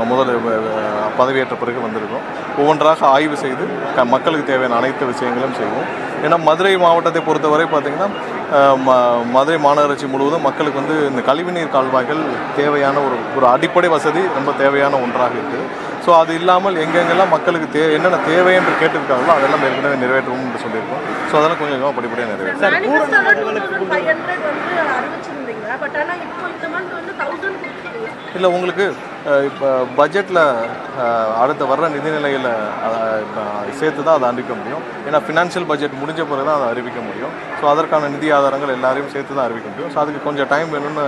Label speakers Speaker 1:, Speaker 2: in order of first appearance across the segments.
Speaker 1: முதல் பதவியேற்ற பிறகு வந்திருக்கோம். ஒவ்வொன்றாக ஆய்வு செய்து மக்களுக்கு தேவையான அனைத்து விஷயங்களும் செய்வோம். ஏன்னா மதுரை மாவட்டத்தை பொறுத்தவரை பார்த்திங்கன்னா மதுரை மாநகராட்சி முழுவதும் மக்களுக்கு வந்து இந்த கழிவுநீர் கால்வாய்கள் தேவையான ஒரு அடிப்படை வசதி ரொம்ப தேவையான ஒன்றாக இருக்குது. ஸோ அது இல்லாமல் எங்கெங்கெல்லாம் மக்களுக்கு என்னென்ன தேவை என்று கேட்டிருக்காங்களோ அதெல்லாம் ஏற்கனவே நிறைவேற்றவும் என்று சொல்லியிருக்கோம். ஸோ அதெல்லாம் கொஞ்சம் கொஞ்சமாக படிப்படியாக நிறைவேற்றும். இல்லை உங்களுக்கு இப்போ பட்ஜெட்டில் அடுத்த வர்ற நிதிநிலையில் சேர்த்து தான் அதை அறிவிக்க முடியும். ஏன்னா ஃபினான்ஷியல் பட்ஜெட் முடிஞ்ச பிறகு தான் அதை அறிவிக்க முடியும். ஸோ அதற்கான நிதி ஆதாரங்கள் எல்லாரையும் சேர்த்து தான் அறிவிக்க முடியும். ஸோ அதுக்கு கொஞ்சம் டைம் வேணும்னு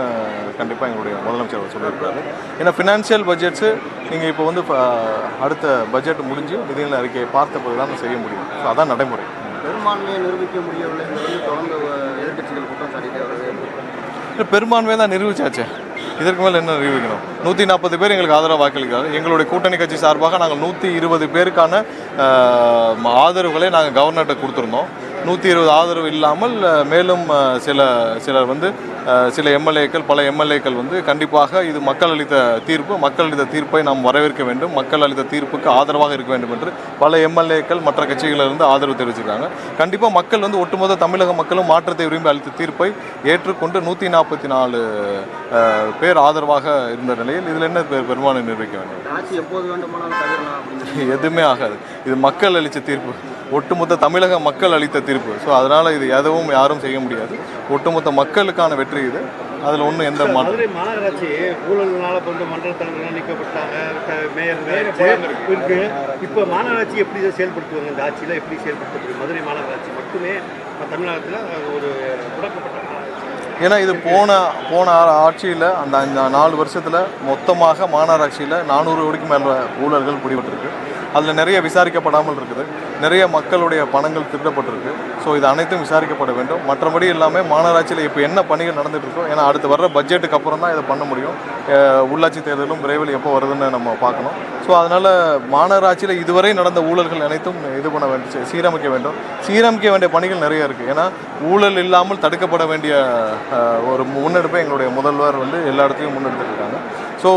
Speaker 1: கண்டிப்பாக எங்களுடைய முதலமைச்சர் சொல்லியிருக்காரு. ஏன்னா ஃபினான்ஷியல் பட்ஜெட்ஸு நீங்கள் இப்போ வந்து அடுத்த பட்ஜெட் முடிஞ்சு நிதிநிலை அறிக்கையை பார்த்த பிறகு தான் செய்ய முடியும். ஸோ அதான் நடைமுறை.
Speaker 2: பெரும்பான்மையை நிரூபிக்க முடியவில்லை தொடர்ந்து எதிர்கட்சிகள் குற்றம் சாட்டிட்டே வருது.
Speaker 1: பெரும்பான்மையை தான் நிரூபிச்சாச்சு. இதற்கு மேலே என்ன நிரூபிக்கணும்? 140 பேர் எங்களுக்கு ஆதரவு வாக்களிக்கிறார்கள். எங்களுடைய கூட்டணி கட்சி சார்பாக நாங்கள் 120 பேருக்கான ஆதரவுகளை நாங்கள் கவர்னர்கிட்ட கொடுத்துருந்தோம். 120 ஆதரவு இல்லாமல் மேலும் சிலர் வந்து சில எம்எல்ஏக்கள் பல எம்எல்ஏக்கள் வந்து கண்டிப்பாக இது மக்கள் அளித்த தீர்ப்பை நாம் வரவேற்க வேண்டும், மக்கள் அளித்த தீர்ப்புக்கு ஆதரவாக இருக்க வேண்டும் என்று பல எம்எல்ஏக்கள் மற்ற கட்சிகளிலிருந்து ஆதரவு தெரிவிச்சிருக்காங்க. கண்டிப்பாக மக்கள் வந்து ஒட்டுமொத்த தமிழக மக்களும் மாற்றத்தை விரும்பி அளித்த தீர்ப்பை ஏற்றுக்கொண்டு 144 பேர் ஆதரவாக இருந்த நிலையில் இதில் என்ன பெரும்பான்மை நிர்வகிக்க வேண்டும்? எதுவுமே ஆகாது. இது மக்கள் அளித்த தீர்ப்பு, ஒட்டுமொத்த தமிழக மக்கள் அளித்த தீர்ப்பு. ஸோ அதனால் இது எதுவும் யாரும் செய்ய முடியாது. ஒட்டுமொத்த மக்களுக்கான வெற்றி இது. அதில் ஒன்றும் எந்த
Speaker 3: மதுரை மாநகராட்சி ஊழல்னால வந்து மண்டல தலைவர்கள் நீக்கப்பட்டாங்க, மேயர் இருக்கு. இப்போ மாநகராட்சி எப்படி செயல்படுத்துவாங்க? இந்த ஆட்சியில் எப்படி செயல்படுத்த மதுரை மாநகராட்சி மட்டுமே தமிழ்நாட்டில் ஒரு முடக்கப்பட்ட?
Speaker 1: ஏன்னா இது போன ஆட்சியில் அந்த 4 வருஷத்தில் மொத்தமாக மாநகராட்சியில் 400 கோடிக்கு மேலே ஊழல்கள் பிடிபட்டிருக்கு. அதில் நிறைய விசாரிக்கப்படாமல் இருக்குது. நிறைய மக்களுடைய பணங்கள் திருடப்பட்டிருக்கு. ஸோ இது அனைத்தும் விசாரிக்கப்பட வேண்டும். மற்றபடி இல்லாமல் மாநகராட்சியில் இப்போ என்ன பணிகள் நடந்துகிட்டு இருக்கோம், ஏன்னா அடுத்து வர்ற பட்ஜெட்டுக்கு அப்புறம் தான் இதை பண்ண முடியும். உள்ளாட்சி தேர்தலும் விரைவில் எப்போ வருதுன்னு நம்ம பார்க்கணும். ஸோ அதனால் மாநகராட்சியில் இதுவரை நடந்த ஊழல்கள் அனைத்தும் இது பண்ண வேண்டிய சீரமைக்க வேண்டிய பணிகள் நிறைய இருக்குது. ஏன்னா ஊழல் இல்லாமல் தடுக்கப்பட வேண்டிய ஒரு முன்னெடுப்பை எங்களுடைய முதல்வர் வந்து எல்லா இடத்துலையும் முன்னெடுத்துருக்காங்க. ஸோ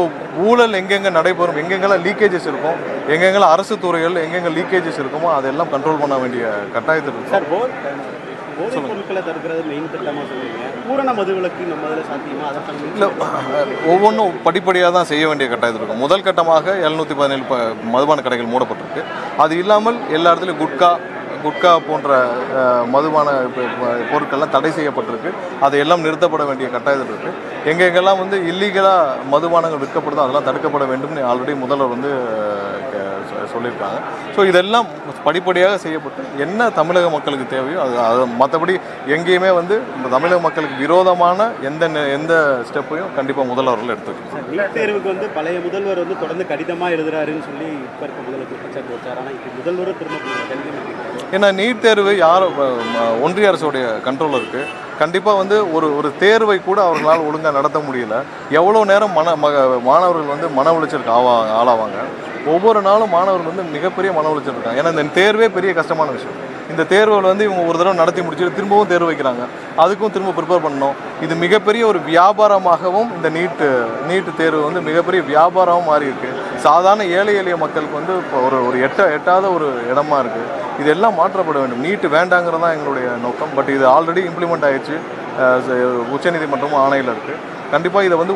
Speaker 1: ஊழல் எங்கெங்கே நடைபெறும், எங்கெங்கெல்லாம் லீக்கேஜஸ் இருக்கும், எங்கெங்கெல்லாம் அரசு துறைகள் எங்கெங்கே லீக்கேஜஸ் இருக்குமோ அதெல்லாம் கண்ட்ரோல் பண்ண வேண்டிய கட்டாயத்தில் இருக்கும்.
Speaker 3: சார், போதைப் பொருட்களை தடுக்கிறது மெயின் திட்டமாக சொல்லுவீங்க. பூரண மதுவிலக்கு நம்ம அதில் சாத்தியமா?
Speaker 1: இல்லை, ஒவ்வொன்றும் படிப்படியாக தான் செய்ய வேண்டிய கட்டாயத்தில் இருக்கும். முதல் கட்டமாக 717 மதுபான கடைகள் மூடப்பட்டிருக்கு. அது இல்லாமல் எல்லா இடத்துலையும் குட்கா போன்ற மதுபான பொருட்கள்லாம் தடை செய்யப்பட்டிருக்கு. அதையெல்லாம் நிறுத்தப்பட வேண்டிய கட்டாயத்தில் இருக்குது. எங்கெங்கெல்லாம் வந்து இல்லீகலாக மதுபானங்கள் விற்கப்படுதோ அதெல்லாம் தடுக்கப்பட வேண்டும்னு ஆல்ரெடி முதல்வர் வந்து சொல்லியிருக்காங்க. ஸோ இதெல்லாம் படிப்படியாக செய்யப்பட்டு என்ன தமிழக மக்களுக்கு தேவையோ அது மற்றபடி எங்கேயுமே வந்து இந்த தமிழக மக்களுக்கு விரோதமான எந்த ஸ்டெப்பையும் கண்டிப்பாக முதல்வர்கள் எடுத்துக்கணும்.
Speaker 3: நீட் தேர்வுக்கு வந்து பழைய முதல்வர் வந்து தொடர்ந்து கடிதமாக எழுதுறாருன்னு சொல்லி இப்போ இருக்க முதல்வர் குற்றச்சாட்டு வச்சார். ஆனால் இப்போ முதல்வரும் திரும்ப
Speaker 1: ஏன்னா நீட் தேர்வு ஒன்றிய அரசுடைய கண்ட்ரோல் இருக்குது. கண்டிப்பாக வந்து ஒரு தேர்வை கூட அவர்களால் ஒழுங்காக நடத்த முடியல. எவ்வளோ நேரம் மாணவர்கள் வந்து மன உளைச்சலுக்கு ஆளாவாங்க. ஒவ்வொரு நாளும் மாணவர்கள் வந்து மிகப்பெரிய மன உளைச்சல் இருக்காங்க. ஏன்னா இந்த தேர்வே பெரிய கஷ்டமான விஷயம். இந்த தேர்வுகள் வந்து இவங்க ஒரு தடவை நடத்தி முடிச்சுட்டு திரும்பவும் தேர்வு வைக்கிறாங்க. அதுக்கும் திரும்ப ப்ரிப்பேர் பண்ணணும். இது மிகப்பெரிய ஒரு வியாபாரமாகவும் இந்த நீட்டு தேர்வு வந்து மிகப்பெரிய வியாபாரமாக மாறி இருக்குது. சாதாரண ஏழை எளிய மக்களுக்கு வந்து இப்போ ஒரு எட்டாத ஒரு இடமா இருக்குது. இதெல்லாம் மாற்றப்பட வேண்டும். நீட்டு வேண்டாங்கிறது தான் எங்களுடைய நோக்கம். பட் இது ஆல்ரெடி இம்ப்ளிமெண்ட் ஆகிடுச்சு. உச்சநீதிமன்றமும் ஆணையில் இருக்குது. கண்டிப்பாக இதை வந்து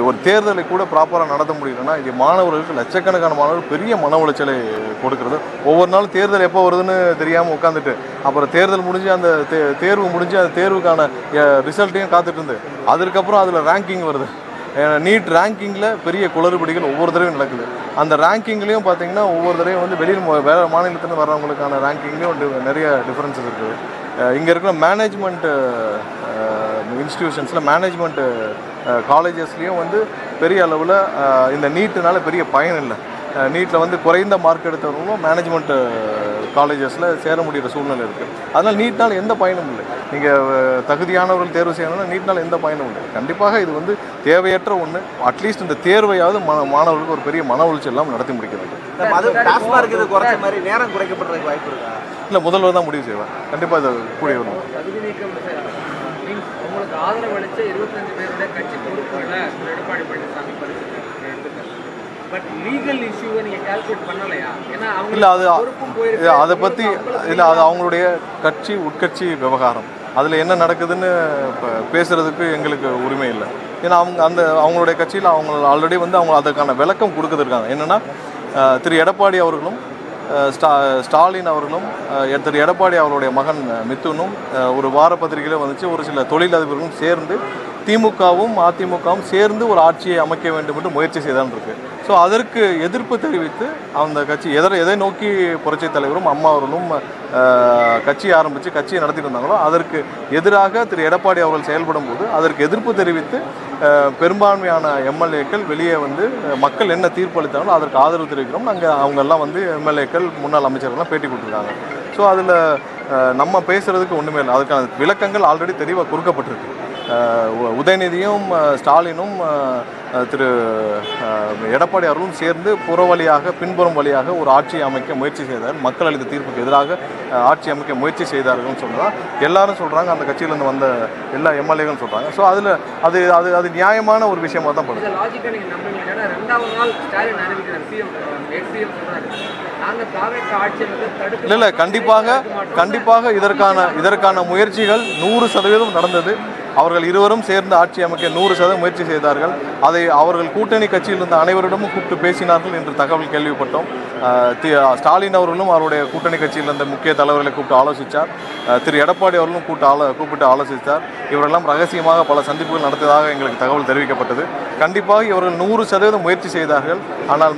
Speaker 1: ஒரு தேர்தலை கூட ப்ராப்பராக நடத்த முடியலன்னா இது மாணவர்களுக்கு லட்சக்கணக்கான மாணவர்கள் பெரிய மன உளைச்சலை கொடுக்குறது. ஒவ்வொரு நாளும் தேர்தல் எப்போ வருதுன்னு தெரியாமல் உட்காந்துட்டு அப்புறம் தேர்தல் முடிஞ்சு அந்த தேர்வு முடிஞ்சு அந்த தேர்வுக்கான ரிசல்ட்டையும் காத்துட்டு இருந்து அதுக்கப்புறம் அதில் ரேங்கிங் வருது. நீட் ரேங்கிங்கில் பெரிய குளறுபடிகள் ஒவ்வொரு தடவையும் நடக்குது. அந்த ரேங்கிங்லேயும் பார்த்திங்கன்னா ஒவ்வொரு தடவையும் வந்து வேறு மாநிலத்துலேருந்து வர்றவங்களுக்கான ரேங்கிங்லேயும் நிறைய டிஃப்ரென்ஸஸ் இருக்குது. இங்கே இருக்கிற மேனேஜ்மெண்ட் இன்ஸ்டிடியூஷன்ஸில் மேனேஜ்மெண்ட் காலேஜஸ்லேயும் வந்து பெரிய அளவில் இந்த நீட்டுனால பெரிய பயன் இல்லை. நீட்டில் வந்து குறைந்த மார்க் எடுத்தவங்களும் மேனேஜ்மெண்ட் காலேஜஸில் சேர முடிகிற சூழ்நிலை இருக்குது. அதனால் நீட்னால் எந்த பயனும் இல்லை. நீங்கள் தகுதியானவர்கள் தேர்வு செய்யணும்னா நீட்னால் எந்த பயனும் இல்லை. கண்டிப்பாக இது வந்து தேவையற்ற ஒன்று. அட்லீஸ்ட் இந்த தேர்வையாவது மாணவர்களுக்கு ஒரு பெரிய மன உளைச்சல் எல்லாம் நடத்தி முடிக்கிறது.
Speaker 2: நேரம் குறைக்கப்பட்டதுக்கு வாய்ப்பு இருக்கா?
Speaker 1: இல்லை, முதல்வர் தான் முடிவு செய்வார். கண்டிப்பாக இதை கூடிய வரும்.
Speaker 4: உங்களுக்கு ஆதரவு அளித்த 25 பேருடைய கட்சி பொறுப்புகளை எடப்பாடி பழனிசாமி பட் லீகல் இஷ்யூவை நீங்க கால்குலேட் பண்ணலையா? ஏன்னா அவங்க
Speaker 1: இல்லை அது
Speaker 4: பொறுப்பும் போயிருக்கு.
Speaker 1: அதை பற்றி இல்லை, அது அவங்களுடைய கட்சி உட்கட்சி விவகாரம். அதில் என்ன நடக்குதுன்னு இப்போ பேசுகிறதுக்கு எங்களுக்கு உரிமை இல்லை. ஏன்னா அவங்களுடைய கட்சியில் அவங்க ஆல்ரெடி வந்து அவங்க அதுக்கான விளக்கம் கொடுத்துருக்காங்க. என்னென்னா திரு எடப்பாடி அவர்களும் ஸ்டாலின் அவர்களும் திரு எடப்பாடி அவருடைய மகன் மிதுனும் ஒரு வார பத்திரிகையில் வந்துச்சு, ஒரு சில தொழிலதிபர்களும் சேர்ந்து திமுகவும் அதிமுகவும் சேர்ந்து ஒரு ஆட்சியை அமைக்க வேண்டும் என்று முயற்சி செய்தான் இருக்கு. ஸோ அதற்கு எதிர்ப்பு தெரிவித்து அந்த கட்சி எதை நோக்கி புரட்சித் தலைவரும் அம்மா அவர்களும் கட்சியை ஆரம்பித்து கட்சியை நடத்திட்டு இருந்தாங்களோ அதற்கு எதிராக திரு எடப்பாடி அவர்கள் செயல்படும் போது அதற்கு எதிர்ப்பு தெரிவித்து பெரும்பான்மையான எம்எல்ஏக்கள் வெளியே வந்து மக்கள் என்ன தீர்ப்பு அளித்தாங்களோ அதற்கு ஆதரவு தெரிவிக்கிறோம். நாங்கள் அவங்கெல்லாம் வந்து எம்எல்ஏக்கள் முன்னாள் அமைச்சர்கள்லாம் பேட்டி கொடுத்துருக்காங்க. ஸோ அதில் நம்ம பேசுகிறதுக்கு ஒன்றுமே இல்லை. அதுக்கான விளக்கங்கள் ஆல்ரெடி தெளிவாக கொடுக்கப்பட்டிருக்கு. உதயநிதியும் ஸ்டாலினும் திரு எடப்பாடி அவர்களும் சேர்ந்து பின்புறம் வழியாக ஒரு ஆட்சியை அமைக்க முயற்சி செய்தார். மக்கள் அளித்த தீர்ப்புக்கு எதிராக ஆட்சி அமைக்க முயற்சி செய்தார்கள்னு சொன்னால் எல்லாரும் சொல்கிறாங்க, அந்த கட்சியிலேருந்து வந்த எல்லா எம்எல்ஏகளும் சொல்கிறாங்க. ஸோ அதில் அது நியாயமான ஒரு விஷயமாக தான் படுது. இல்லை கண்டிப்பாக இதற்கான முயற்சிகள் 100% நடந்தது. அவர்கள் இருவரும் சேர்ந்து ஆட்சி அமைக்க 100% முயற்சி செய்தார்கள். அதை அவர்கள் கூட்டணி கட்சியில் இருந்த அனைவரிடமும் கூப்பிட்டு பேசினார்கள் என்று தகவல் கேள்விப்பட்டோம். ஸ்டாலின் அவர்களும் அவருடைய கூட்டணி கட்சியில் இருந்த முக்கிய தலைவர்களை கூப்பிட்டு ஆலோசித்தார். திரு எடப்பாடி அவர்களும் கூப்பிட்டு ஆலோசித்தார். இவரெல்லாம் ரகசியமாக பல சந்திப்புகள் நடத்தியதாக எங்களுக்கு தகவல் தெரிவிக்கப்பட்டது. கண்டிப்பாக இவர்கள் 100% முயற்சி செய்தார்கள். ஆனால்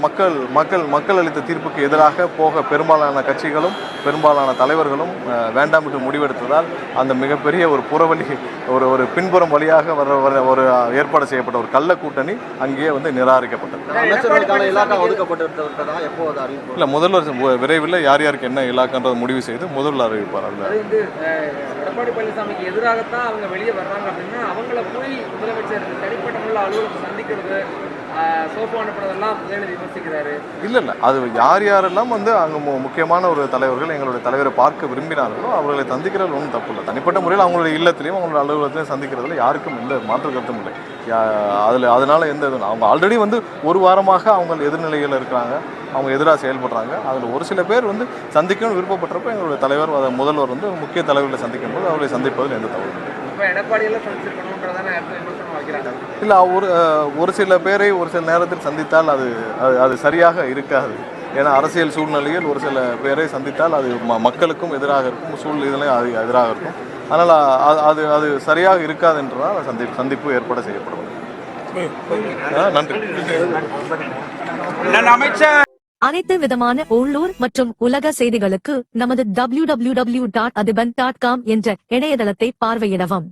Speaker 1: மக்கள் அளித்த தீர்ப்புக்கு எதிராக போக பெரும்பாலான கட்சிகளும் பெரும்பாலான தலைவர்களும் வேண்டாம் என்று முடிவெடுத்ததால் அந்த மிகப்பெரிய ஒரு புறவழி ஒரு பின்புறம் வழியாக வர ஒரு ஏற்பாடு செய்யப்பட்ட ஒரு கள்ள கூட்டணி அங்கேயே வந்து நிராகரிக்கப்பட்டது. இல்லை, முதல்வர் விரைவில் யார் யாருக்கு என்ன இலாக்கான்றதை முடிவு செய்து முதல்வர் அறிவிப்பார்.
Speaker 4: எடப்பாடி பழனிசாமிக்கு எதிராகத்தான் அவங்க வெளியே வர்றாங்க அப்படின்னா அவங்கள போய் முதலமைச்சர் தனிப்பட்ட முறையில் அலுவலகத்தை சந்திக்கிறது, சோப்பு அனுப்புறதெல்லாம் விமர்சிக்கிறாரு. இல்லை, அது யாரெல்லாம் வந்து அங்கே முக்கியமான ஒரு தலைவர்கள் எங்களுடைய தலைவரை பார்க்க விரும்பினார்களோ அவர்களை சந்திக்கிறது ஒன்றும் தப்பு இல்லை. தனிப்பட்ட முறையில் அவங்களுடைய இல்லத்திலையும் அவங்களுடைய அலுவலகத்திலையும் சந்திக்கிறதுல யாருக்கும் எந்த மாற்று கருத்தும் இல்லை. அதனால் எந்த இதுவும் அவங்க ஆல்ரெடி வந்து ஒரு வாரமாக அவங்க எதிர்நிலையில் இருக்கிறாங்க, அவங்க எதிராக செயல்படுறாங்க. அதில் ஒரு சில பேர் வந்து சந்திக்கணும்னு விருப்பப்பட்டப்போ எங்களுடைய தலைவர் முதல்வர் வந்து முக்கிய தலைவர்களை சந்திக்கும் போது அவர்களை சந்திப்பதில் எந்த தவறு இல்லை. இல்லை, ஒரு சில பேரை ஒரு சில நேரத்தில் சந்தித்தால் அது சரியாக இருக்காது. ஏன்னா அரசியல் சூழ்நிலையில் ஒரு சில பேரை சந்தித்தால் அது மக்களுக்கும் எதிராக இருக்கும், சூழ்நிலையும் அது எதிராக இருக்கும். அதனால் அது சரியாக இருக்காது என்றால் சந்திப்பு ஏற்பாடு செய்யப்படும். நன்றி.
Speaker 5: அனைத்து விதமான உள்ளூர் மற்றும் உலக செய்திகளுக்கு நமது www.adhiban.com என்ற இணையதளத்தை பார்வையிடவும்.